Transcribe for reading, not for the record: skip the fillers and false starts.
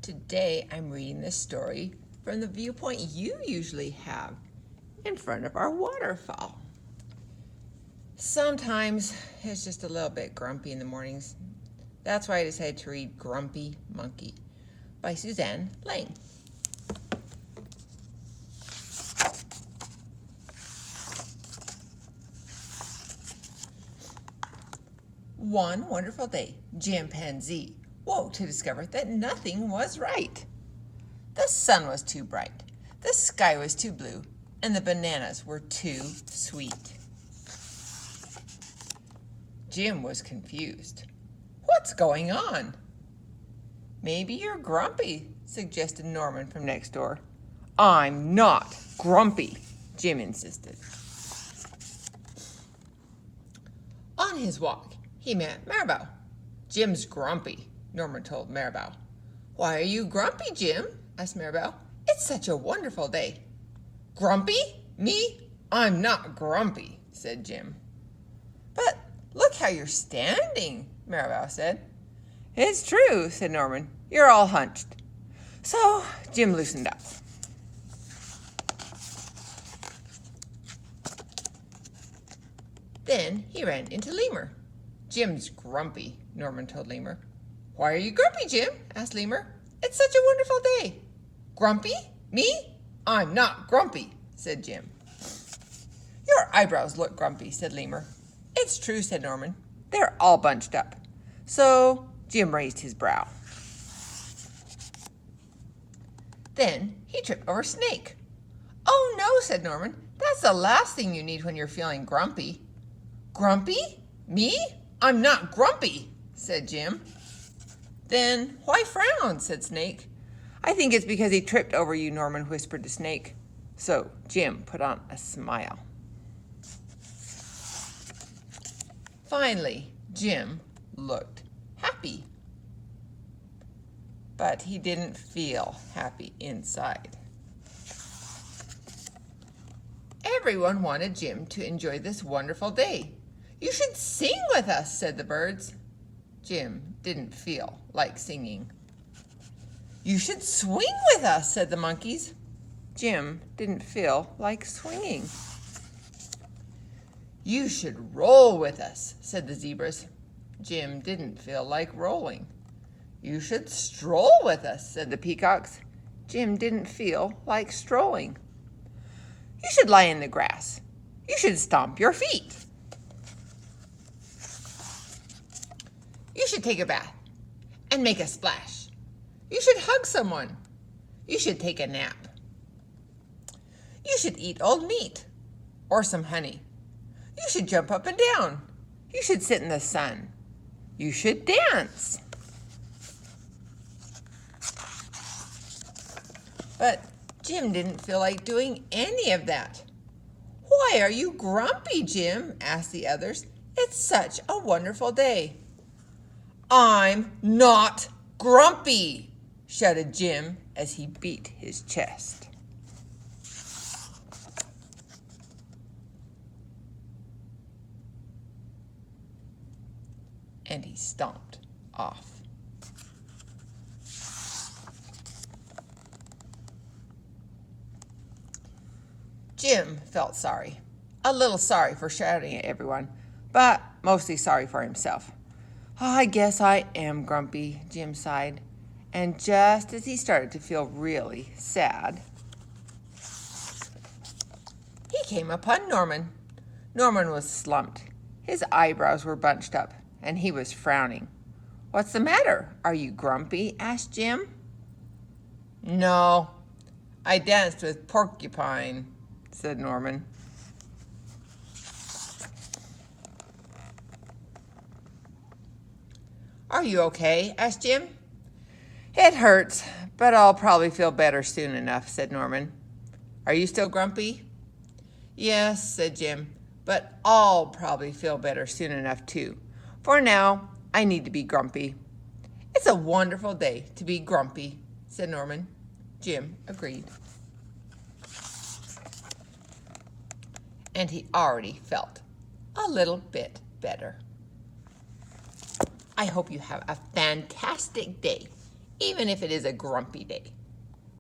Today I'm reading this story from the viewpoint you usually have in front of our waterfall. Sometimes it's just a little bit grumpy in the mornings. That's why I decided to read Grumpy Monkey by Suzanne Lang. One wonderful day, Chimpanzee woke to discover that nothing was right. The sun was too bright, the sky was too blue, and the bananas were too sweet. Jim was confused. What's going on? Maybe you're grumpy, suggested Norman from next door. I'm not grumpy, Jim insisted. On his walk, he met Maribel. Jim's grumpy, Norman told Maribel. Why are you grumpy, Jim? Asked Maribel. It's such a wonderful day. Grumpy? Me? I'm not grumpy, said Jim. But look how you're standing, Maribel said. It's true, said Norman. You're all hunched. So Jim loosened up. Then he ran into Lemur. Jim's grumpy, Norman told Lemur. Why are you grumpy, Jim? Asked Lemur. It's such a wonderful day. Grumpy? Me? I'm not grumpy, said Jim. Your eyebrows look grumpy, said Lemur. It's true, said Norman. They're all bunched up. So Jim raised his brow. Then he tripped over Snake. Oh no, said Norman. That's the last thing you need when you're feeling grumpy. Grumpy? Me? I'm not grumpy, said Jim. Then why frown, said Snake. I think it's because he tripped over you, Norman whispered to Snake. So Jim put on a smile. Finally, Jim looked happy. But he didn't feel happy inside. Everyone wanted Jim to enjoy this wonderful day. You should sing with us, said the birds. Jim didn't feel like singing. You should swing with us, said the monkeys. Jim didn't feel like swinging. You should roll with us, said the zebras. Jim didn't feel like rolling. You should stroll with us, said the peacocks. Jim didn't feel like strolling. You should lie in the grass. You should stomp your feet. You should take a bath and make a splash. You should hug someone. You should take a nap. You should eat old meat or some honey. You should jump up and down. You should sit in the sun. You should dance. But Jim didn't feel like doing any of that. Why are you grumpy, Jim? Asked the others. It's such a wonderful day. I'm not grumpy, shouted Jim as he beat his chest. And he stomped off. Jim felt sorry, a little sorry for shouting at everyone, but mostly sorry for himself. I guess I am grumpy, Jim sighed. And just as he started to feel really sad, he came upon Norman. Norman was slumped. His eyebrows were bunched up, and he was frowning. What's the matter? Are you grumpy? Asked Jim. No, I danced with Porcupine, said Norman. Are you okay? Asked Jim. It hurts, but I'll probably feel better soon enough, said Norman. Are you still grumpy? Yes, said Jim, but I'll probably feel better soon enough too. For now, I need to be grumpy. It's a wonderful day to be grumpy, said Norman. Jim agreed. And he already felt a little bit better. I hope you have a fantastic day even if it is a grumpy day.